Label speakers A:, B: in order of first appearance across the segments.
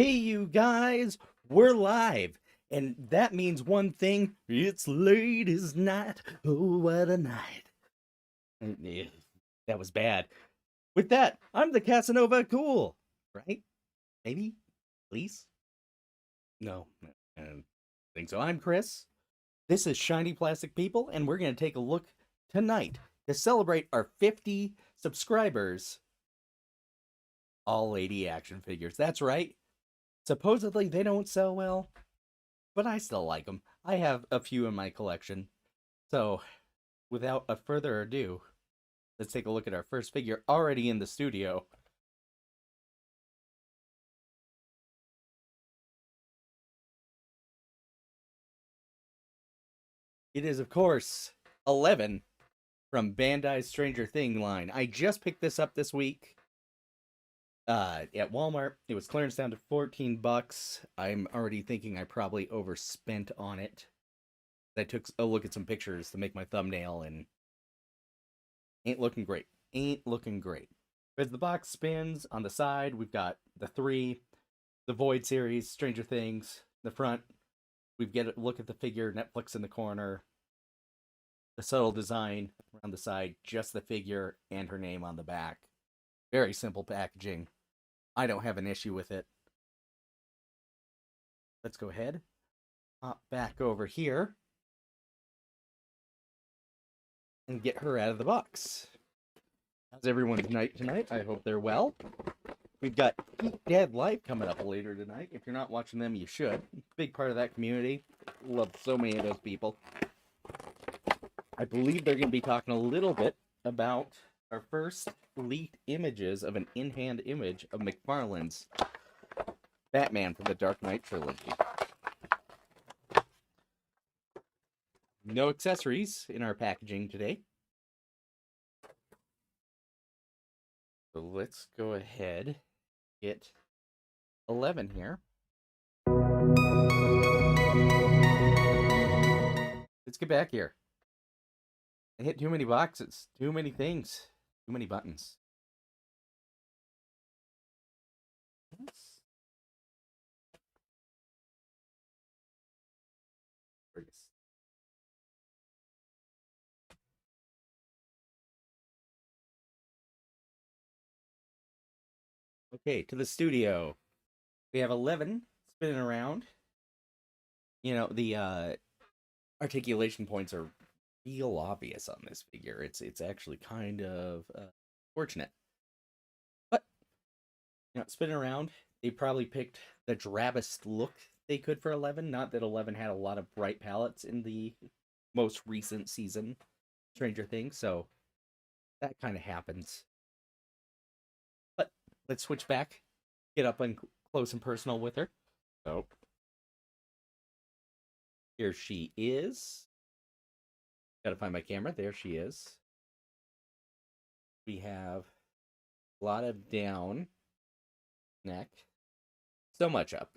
A: Hey, you guys, we're live. And that means one thing, it's late as night. Oh, what a night. Yeah, that was bad. With that, I'm the Casanova Cool, right? Maybe? Please? No, I don't think so. I'm Chris. This is Shiny Plastic People, and we're going to take a look tonight to celebrate our 50 subscribers. All lady action figures. That's right. Supposedly they don't sell well, but I still like them. I have a few in my collection. So, without a further ado, let's take a look at our first figure already in the studio. It is, of course, 11 from Bandai's Stranger Thing line. I just picked this up this week at Walmart. It was clearance down to 14 bucks. I'm already thinking I probably overspent on it. I took a look at some pictures to make my thumbnail and ain't looking great. Ain't looking great. As the box spins on the side, we've got the three, the Void series, Stranger Things. The front, we get a look at the figure, Netflix in the corner, the subtle design around the side, just the figure and her name on the back. Very simple packaging. I don't have an issue with it. Let's go ahead, hop back over here, and get her out of the box. How's everyone's night tonight? I hope they're well. We've got Eat Dead Life coming up later tonight. If you're not watching them, you should. Big part of that community. Love so many of those people. I believe they're going to be talking a little bit about our first leaked images of an in-hand image of McFarlane's Batman from the Dark Knight trilogy. No accessories in our packaging today. So let's go ahead, get 11 here. Let's get back here. I hit too many boxes, too many things, too many buttons. Okay, to the studio. We have 11 spinning around. You know, the articulation points are real obvious on this figure. It's actually kind of fortunate. But, spinning around, they probably picked the drabbest look they could for 11. Not that 11 had a lot of bright palettes in the most recent season, Stranger Things, so that kind of happens. But let's switch back, get up and close and personal with her. So, here she is. Gotta find my camera. There she is. We have a lot of down neck. So much up.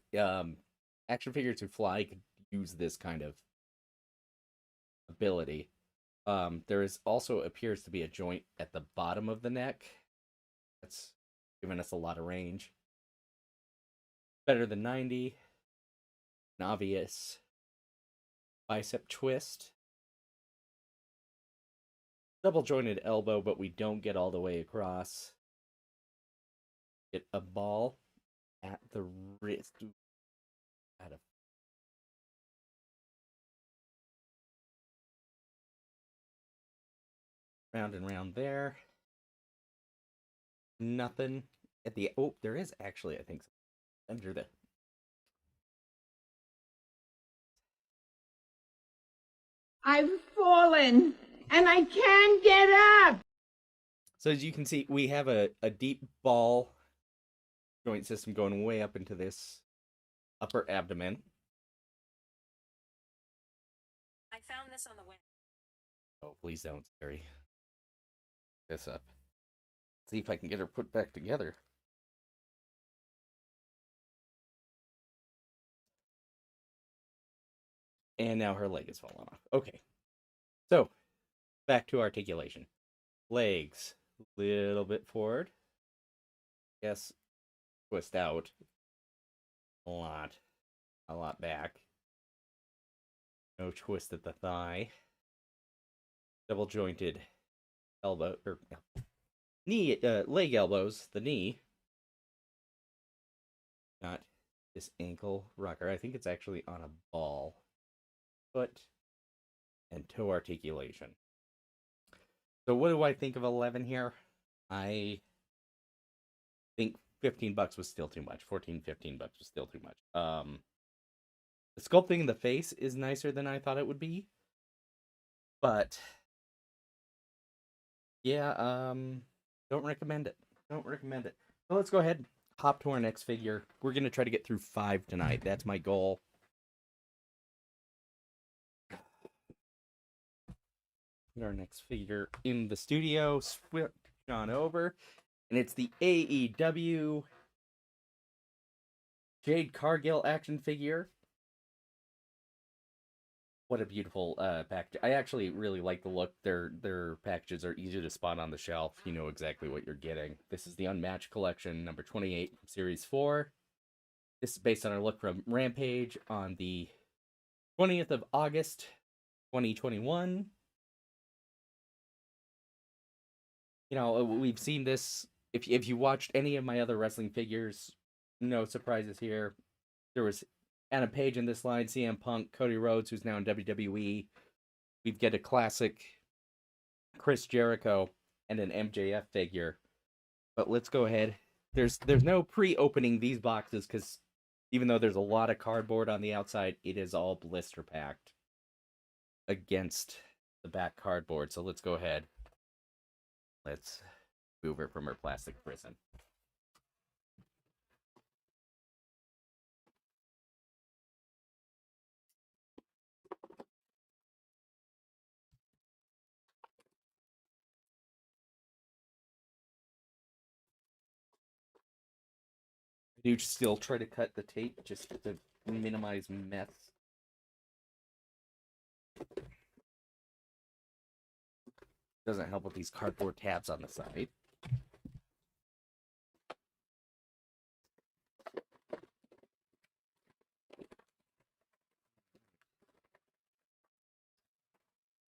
A: Action figures who fly could use this kind of ability. There is also appears to be a joint at the bottom of the neck. That's giving us a lot of range. Better than 90. An obvious bicep twist. Double jointed elbow, but we don't get all the way across. Get a ball at the wrist. Out of round and round there. Nothing at the there is actually, I think, under the
B: I've fallen and I can't get up.
A: So as you can see, we have a deep ball joint system going way up into this upper abdomen.
C: I found this on the web.
A: Oh, please don't, Terry. This up. See if I can get her put back together. And now her leg is falling off. Okay. So, back to articulation. Legs, a little bit forward. Yes, twist out. a lot back. No twist at the thigh. Double jointed elbow or knee, leg elbows. The knee. Got this ankle rocker. I think it's actually on a ball. Foot and toe articulation. So what do I think of 11 here? I think $15 was still too much. 14, $15 was still too much. The sculpting in the face is nicer than I thought it would be. But yeah, don't recommend it. Don't recommend it. So let's go ahead and hop to our next figure. We're gonna try to get through 5 tonight. That's my goal. Our next figure in the studio, switch on over, and it's the AEW Jade Cargill action figure. What a beautiful package. I actually really like the look. Their packages are easy to spot on the shelf. You know exactly what you're getting. This is the Unmatched Collection, number 28 from Series 4. This is based on our look from Rampage on the 20th of August, 2021. You know, we've seen this. If you watched any of my other wrestling figures, no surprises here. There was Adam Page in this line, CM Punk, Cody Rhodes, who's now in WWE. We've got a classic Chris Jericho and an MJF figure. But let's go ahead. There's no pre-opening these boxes because even though there's a lot of cardboard on the outside, it is all blister packed against the back cardboard. So let's go ahead. Let's move her from her plastic prison. I do still try to cut the tape just to minimize mess. Doesn't help with these cardboard tabs on the side.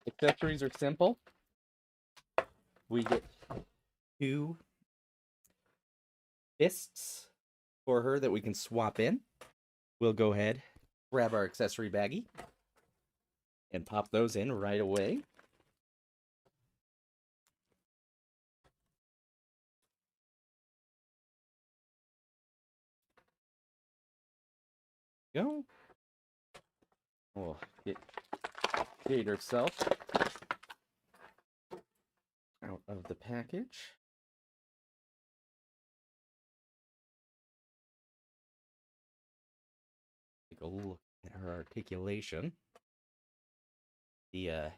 A: Accessories are simple. We get 2 fists for her that we can swap in. We'll go ahead, grab our accessory baggie, and pop those in right away. Go. We'll get Jade herself out of the package. Take a look at her articulation. The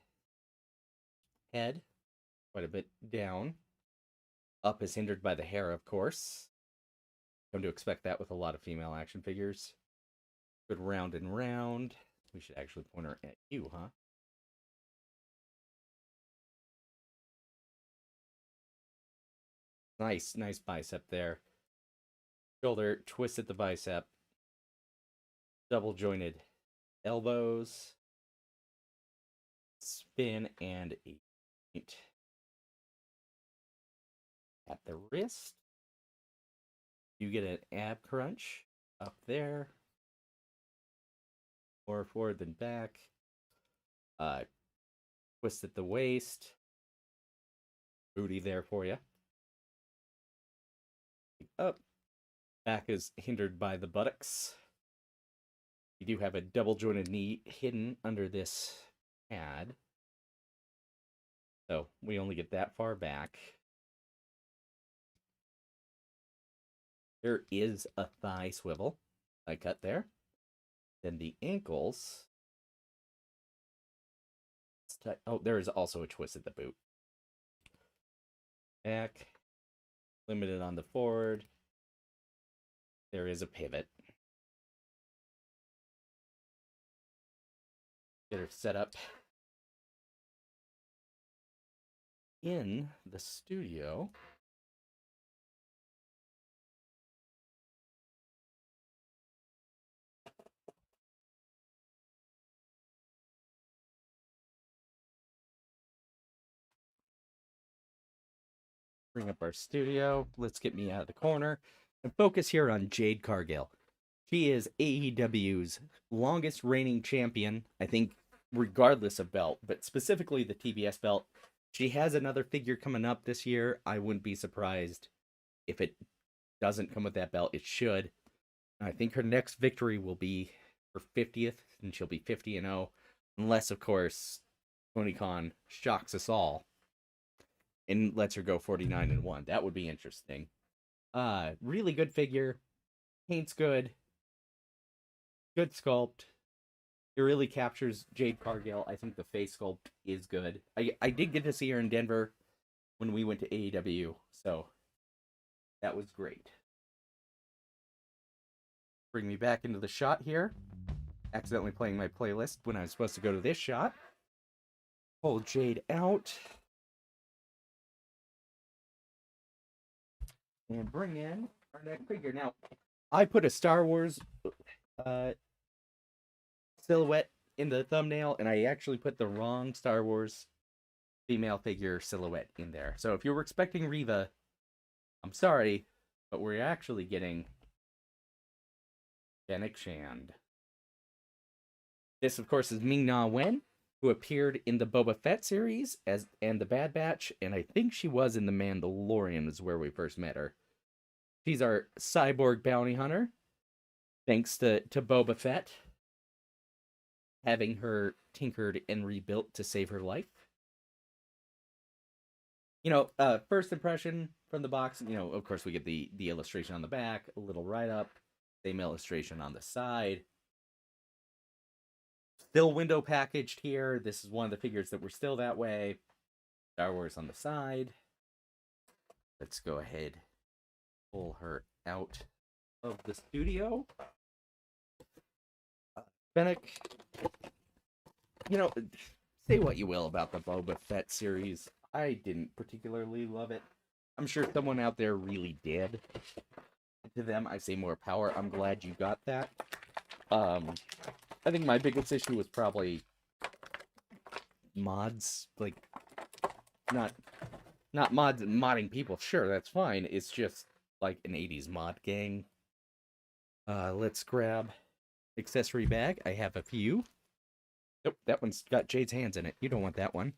A: head, quite a bit down. Up is hindered by the hair, of course. Come to expect that with a lot of female action figures. Good round and round. We should actually point her at you, huh? Nice bicep there. Shoulder, twist at the bicep. Double jointed elbows. Spin and a point at the wrist. You get an ab crunch up there. More forward than back. Twist at the waist. Booty there for you. Up. Back is hindered by the buttocks. You do have a double jointed knee hidden under this pad. So we only get that far back. There is a thigh swivel I cut there. Then the ankles. Oh, there is also a twist at the boot. Back. Limited on the forward. There is a pivot. Get her set up in the studio. bring up our studio. Let's get me out of the corner and focus here on Jade Cargill. She is AEW's longest reigning champion, I think, regardless of belt, but specifically the TBS belt. She has another figure coming up this year. I wouldn't be surprised if it doesn't come with that belt. It should. I think her next victory will be her 50th, and she'll be 50-0, unless, of course, Tony Khan shocks us all and lets her go 49-1. That would be interesting. Really good figure. Paint's good. Good sculpt. It really captures Jade Cargill. I think the face sculpt is good. I did get to see her in Denver when we went to AEW, so that was great. Bring me back into the shot here. Accidentally playing my playlist when I was supposed to go to this shot. Pull Jade out. And bring in our next figure. Now, I put a Star Wars silhouette in the thumbnail, and I actually put the wrong Star Wars female figure silhouette in there. So if you were expecting Reva, I'm sorry, but we're actually getting Fennec Shand. This, of course, is Ming-Na Wen, who appeared in the Boba Fett series and the Bad Batch, and I think she was in The Mandalorian is where we first met her. She's our cyborg bounty hunter, thanks to Boba Fett having her tinkered and rebuilt to save her life. You know, first impression from the box, you know, of course we get the illustration on the back, a little write-up, same illustration on the side. Still window packaged here. This is one of the figures that were still that way. Star Wars on the side. Let's go ahead, pull her out of the studio. Fennec, you know, say what you will about the Boba Fett series. I didn't particularly love it. I'm sure someone out there really did. To them, I say more power. I'm glad you got that. I think my biggest issue was probably mods. Like, not mods modding people. Sure, that's fine. It's just like an 80s mod gang. Let's grab accessory bag. I have a few. Nope, that one's got Jade's hands in it. You don't want that one.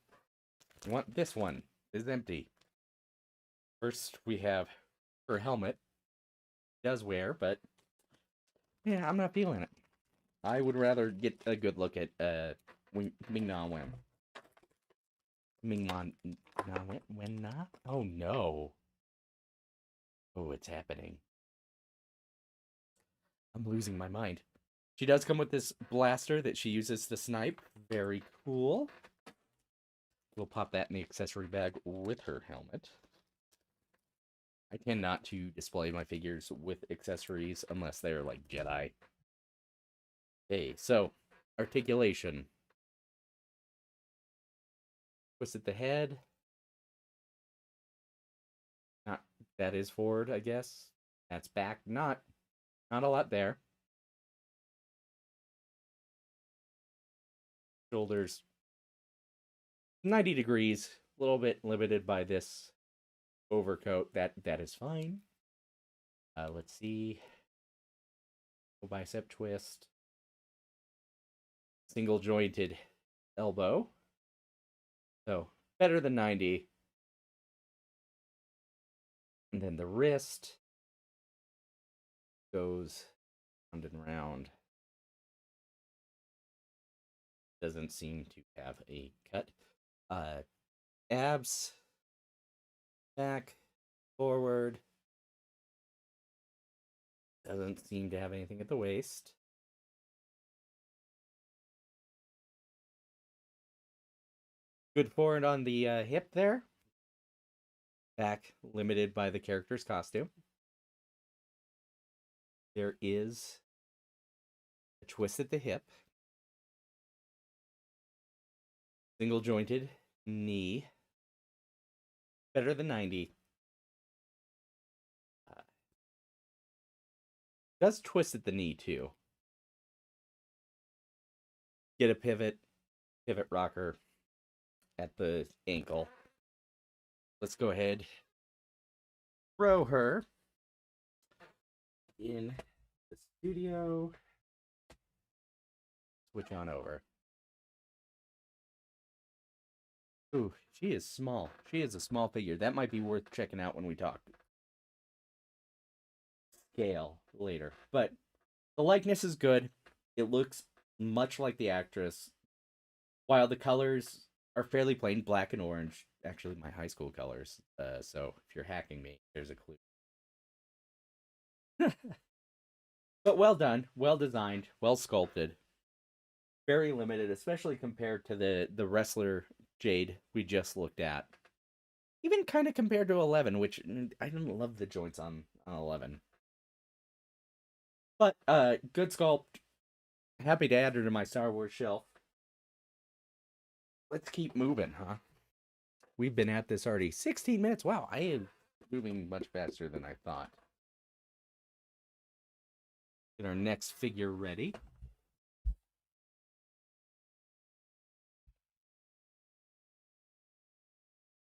A: You want this one. It's empty. First, we have her helmet. Does wear, but yeah, I'm not feeling it. I would rather get a good look at Ming-Na Wen. Ming-Na Wen? Oh no. Oh, it's happening. I'm losing my mind. She does come with this blaster that she uses to snipe. Very cool. We'll pop that in the accessory bag with her helmet. I tend not to display my figures with accessories unless they're like Jedi. Okay, so articulation. Twist at the head. Not that is forward, I guess. That's back. Not a lot there. Shoulders 90 degrees, a little bit limited by this overcoat. That is fine. Let's see. Bicep twist. Single jointed elbow. So better than 90. And then the wrist goes round and round. Doesn't seem to have a cut. Abs, back, forward. Doesn't seem to have anything at the waist. Good forward on the hip there. Back limited by the character's costume. There is a twist at the hip. Single jointed knee. Better than 90. Does twist at the knee too. Get a pivot rocker at the ankle. Let's go ahead throw her in the studio. Switch on over. Ooh, she is small. She is a small figure. That might be worth checking out when we talk scale later. But the likeness is good. It looks much like the actress, while the colors are fairly plain, black and orange. Actually, my high school colors. So if you're hacking me, there's a clue. But well done, well designed, well sculpted. Very limited, especially compared to the wrestler Jade we just looked at. Even kind of compared to 11, which I didn't love the joints on 11. But good sculpt. Happy to add her to my Star Wars shelf. Let's keep moving, huh? We've been at this already 16 minutes. Wow, I am moving much faster than I thought. Get our next figure ready.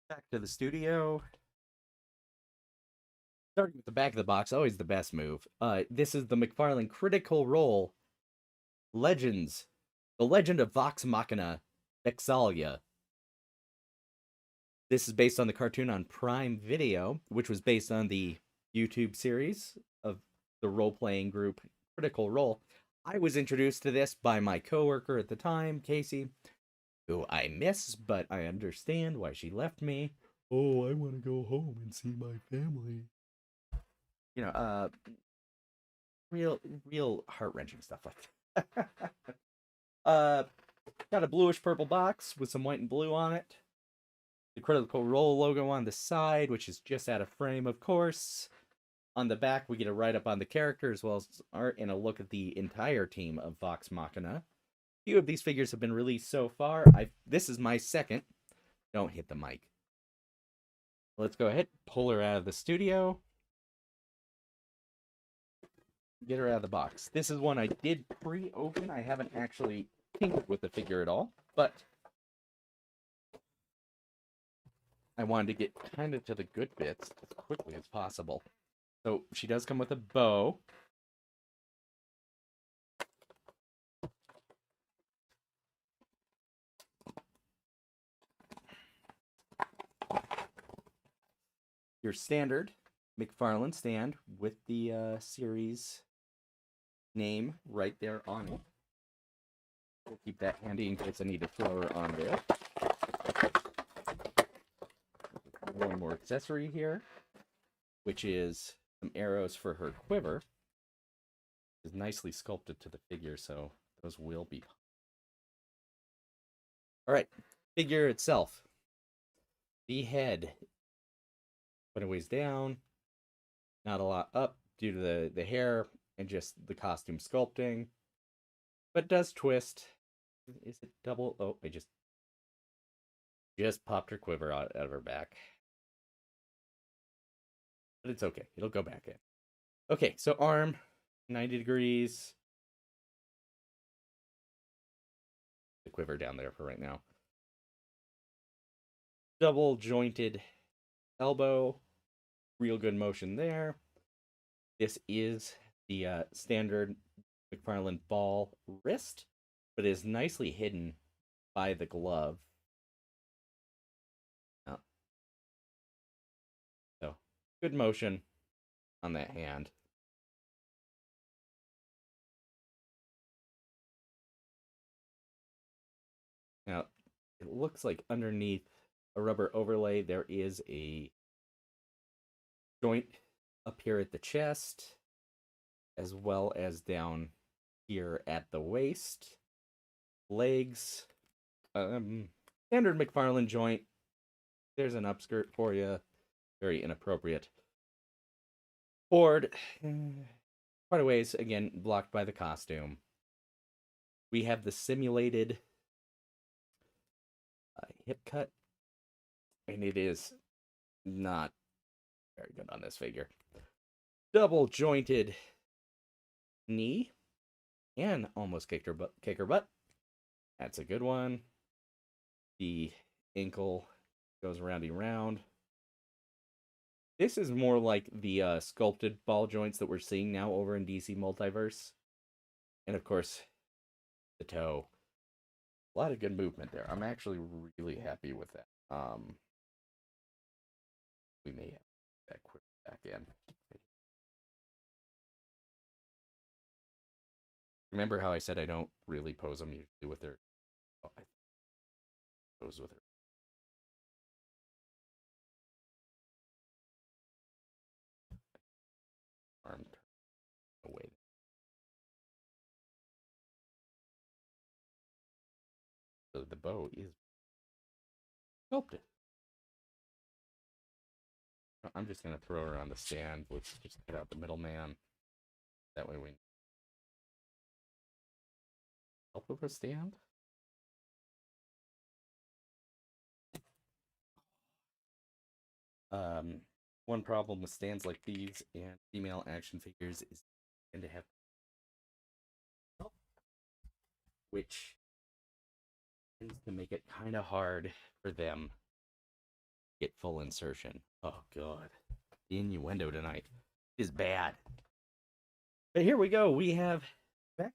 A: Back to the studio. Starting with the back of the box, always the best move. This is the McFarlane Critical Role Legends. The Legend of Vox Machina Vexalia. This is based on the cartoon on Prime Video, which was based on the YouTube series of the role-playing group Critical Role. I was introduced to this by my coworker at the time, Casey, who I miss, but I understand why she left me. Oh, I want to go home and see my family. You know, real heart-wrenching stuff like that. Got a bluish purple box with some white and blue on it. The Critical Role logo on the side, which is just out of frame, of course. On the back, we get a write-up on the character, as well as art and a look at the entire team of Vox Machina. A few of these figures have been released so far. This is my second. Don't hit the mic. Let's go ahead, pull her out of the studio. Get her out of the box. This is one I did pre-open. I haven't actually tinkered with the figure at all, but I wanted to get kind of to the good bits as quickly as possible. So she does come with a bow. Your standard McFarlane stand with the series name right there on it. We'll keep that handy in case I need to throw her on there. One more accessory here, which is some arrows for her quiver. It's nicely sculpted to the figure, so those will be. All right, figure itself. The head, put it ways down, not a lot up due to the hair and just the costume sculpting, but it does twist. Is it double? Oh, I just popped her quiver out of her back. But it's okay. It'll go back in. Okay, so arm, 90 degrees. The quiver down there for right now. Double jointed elbow. Real good motion there. This is the standard McFarlane ball wrist, but is nicely hidden by the glove. So, good motion on that hand. Now, it looks like underneath a rubber overlay, there is a joint up here at the chest, as well as down here at the waist. Legs, standard McFarlane joint. There's an upskirt for you. Very inappropriate. Board, quite a ways, again, blocked by the costume. We have the simulated hip cut, and it is not very good on this figure. Double jointed knee, and almost kick her butt. That's a good one. The ankle goes roundy round. This is more like the sculpted ball joints that we're seeing now over in DC Multiverse. And of course, the toe. A lot of good movement there. I'm actually really happy with that. We may have that quick back in. Remember how I said I don't really pose them usually with their... Oh, I pose with her. Arm turn away. So the bow is sculpted. I'm just going to throw her on the stand. Let's just get out the middleman. That way we help with a stand. One problem with stands like these and female action figures is they tend to have, which tends to make it kind of hard for them to get full insertion. Oh god, the innuendo tonight is bad. But here we go. We have Vex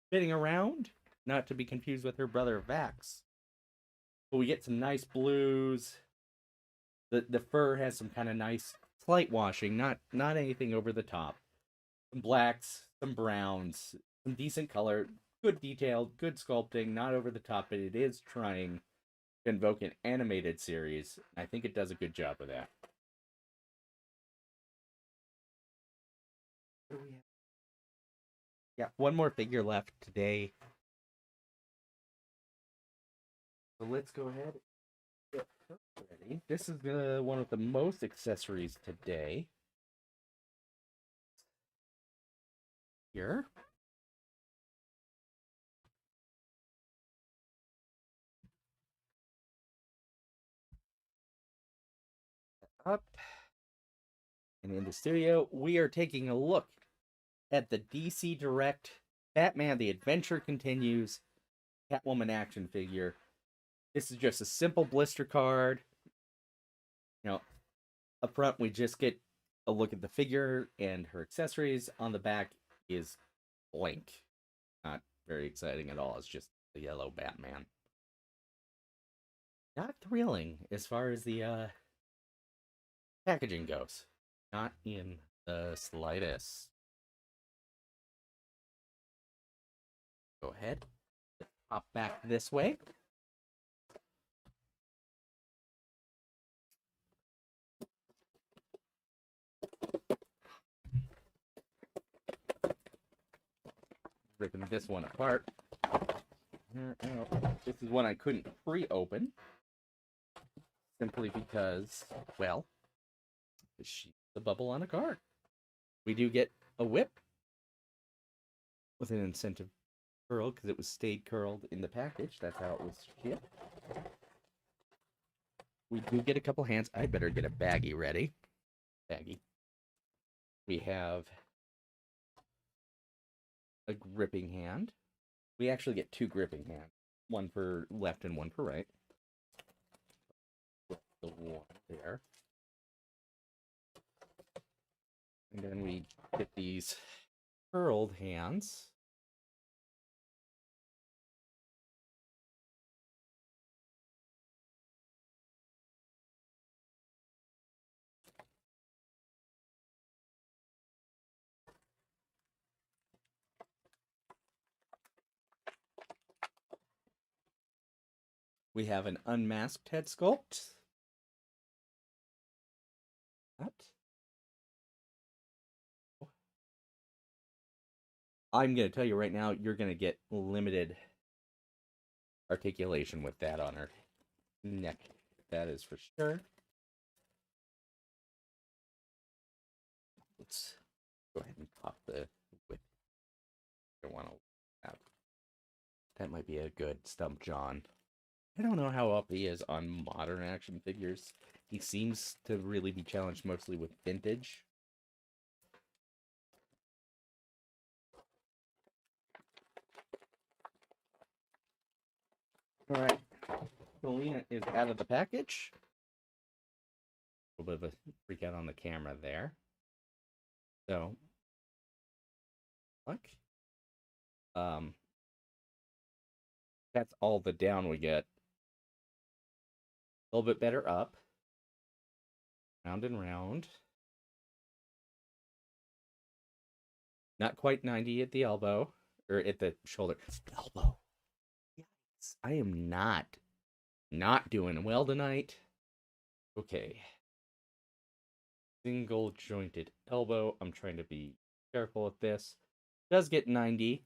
A: spinning around, not to be confused with her brother Vax. But we get some nice blues. The fur has some kind of nice slight washing, not anything over the top. Some blacks, some browns, some decent color, good detail, good sculpting, not over the top, but it is trying to invoke an animated series. I think it does a good job of that. What do we have? Yeah, one more figure left today. So let's go ahead and get her ready. This is one of the most accessories today. Here. Up. And in the studio, we are taking a look at the DC Direct Batman The Adventure Continues Catwoman action figure. This is just a simple blister card. You know, up front we just get a look at the figure and her accessories. On the back is blank. Not very exciting at all. It's just the yellow Batman. Not thrilling as far as the packaging goes. Not in the slightest. Go ahead. Pop back this way. Ripping this one apart. This is one I couldn't pre-open. Simply because, well, she's the bubble on a card. We do get a whip with an incentive curl because it was stayed curled in the package. That's how it was shipped. We do get a couple hands. I better get a baggie ready. Baggie. We have a gripping hand. We actually get two gripping hands. One for left and one for right. Put the one there. And then we get these curled hands. We have an unmasked head sculpt. That. I'm going to tell you right now, you're going to get limited articulation with that on her neck. That is for sure. Let's go ahead and pop the whip. I want to have. That might be a good Stump John. I don't know how up he is on modern action figures. He seems to really be challenged mostly with vintage. All right, Selena is out of the package. A little bit of a freak out on the camera there. So, look. That's all the down we get. A little bit better up. Round and round. Not quite 90 at the elbow. Or at the shoulder. Elbow. Yes. I am not doing well tonight. Okay. Single jointed elbow. I'm trying to be careful with this. Does get 90.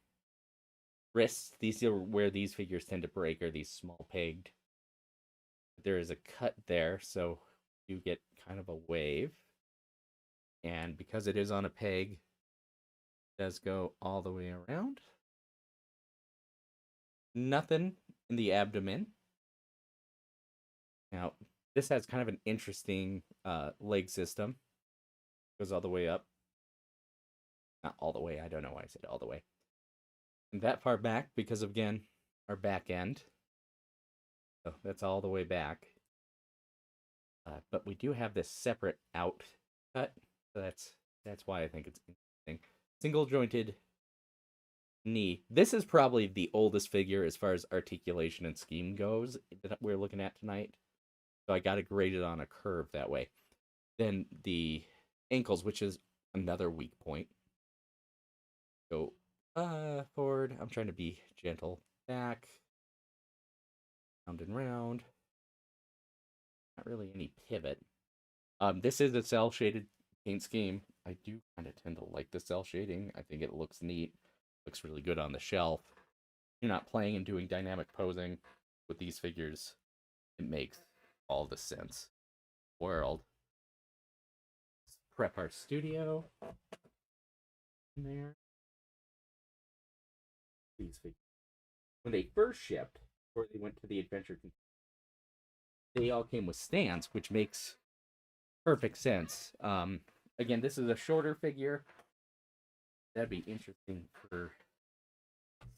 A: Wrists. These are where these figures tend to break, are these small pegged. There is a cut there, so you get kind of a wave. And because it is on a peg, it does go all the way around. Nothing in the abdomen. Now, this has kind of an interesting leg system. Goes all the way up. Not all the way, I don't know why I said all the way. And that far back, because of, again, our back end. So that's all the way back. But we do have this separate out cut. So that's why I think it's interesting. Single jointed knee. This is probably the oldest figure as far as articulation and scheme goes that we're looking at tonight. So I got to grade it on a curve that way. Then the ankles, which is another weak point. Go forward. I'm trying to be gentle. Back. Round and round. Not really any pivot. This is a cell shaded paint scheme. I do kind of tend to like the cell shading. I think it looks neat. Looks really good on the shelf. You're not playing and doing dynamic posing with these figures. It makes all the sense in the world. Let's prep our studio. In there. These figures. When they first shipped, before they went to the adventure, they all came with stands, which makes perfect sense. Again, this is a shorter figure. That'd be interesting for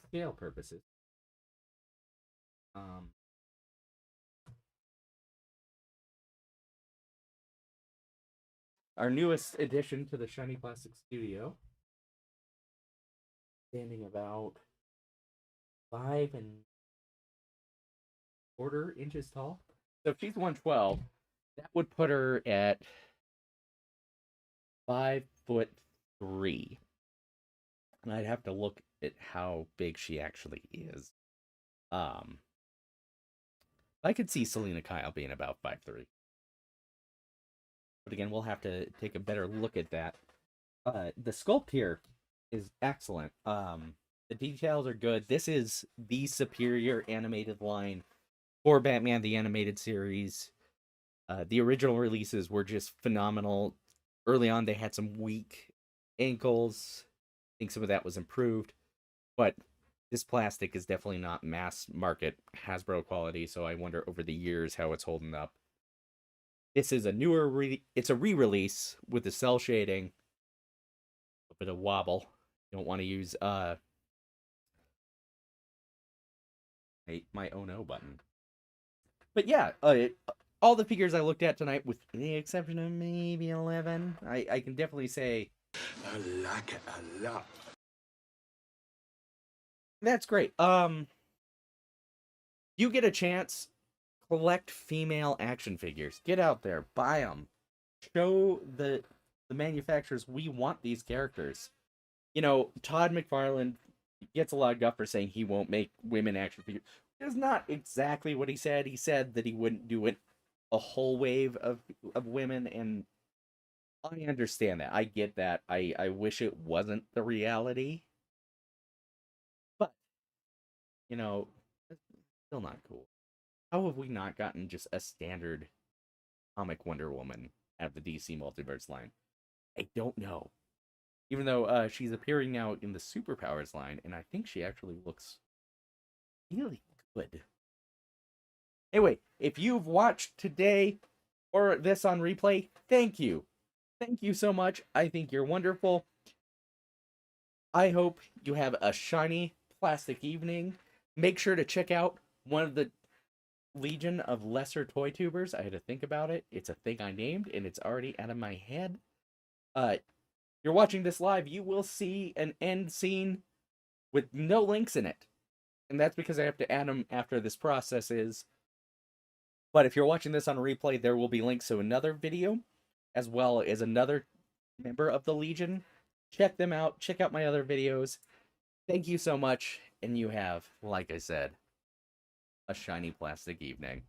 A: scale purposes. Our newest addition to the Shiny Plastic Studio. Standing about 5 1/4 inches tall. So if she's 112, that would put her at 5'3". And I'd have to look at how big she actually is. I could see Selena Kyle being about 5'3". But again, we'll have to take a better look at that. The sculpt here is excellent. The details are good. This is the superior animated line for Batman the Animated Series. The original releases were just phenomenal. Early on, they had some weak ankles. I think some of that was improved. But this plastic is definitely not mass market Hasbro quality, so I wonder over the years how it's holding up. This is a newer, it's a re-release with the cell shading. A bit of wobble. You don't want to use my oh no button. But yeah, all the figures I looked at tonight, with the exception of maybe 11, I can definitely say
D: I like it a lot.
A: that's great. You get a chance, collect female action figures. Get out there, buy them. Show the manufacturers we want these characters. You know, Todd McFarlane gets a lot of guff for saying he won't make women action figures. That's not exactly what he said. He said that he wouldn't do it a whole wave of women, and I understand that. I get that. I wish it wasn't the reality. But, you know, it's still not cool. How have we not gotten just a standard comic Wonder Woman out of the DC Multiverse line? I don't know. Even though she's appearing now in the Superpowers line, and I think she actually looks really good. Anyway, if you've watched today or this on replay, thank you. Thank you so much. I think you're wonderful. I hope you have a shiny plastic evening. Make sure to check out one of the Legion of Lesser Toy Tubers. I had to think about it. It's a thing I named, and it's already out of my head. You're watching this live, you will see an end scene with no links in it. And that's because I have to add them after this process is. But if you're watching this on replay, there will be links to another video, as well as another member of the Legion. Check them out. Check out my other videos. Thank you so much. And you have, like I said, a shiny plastic evening.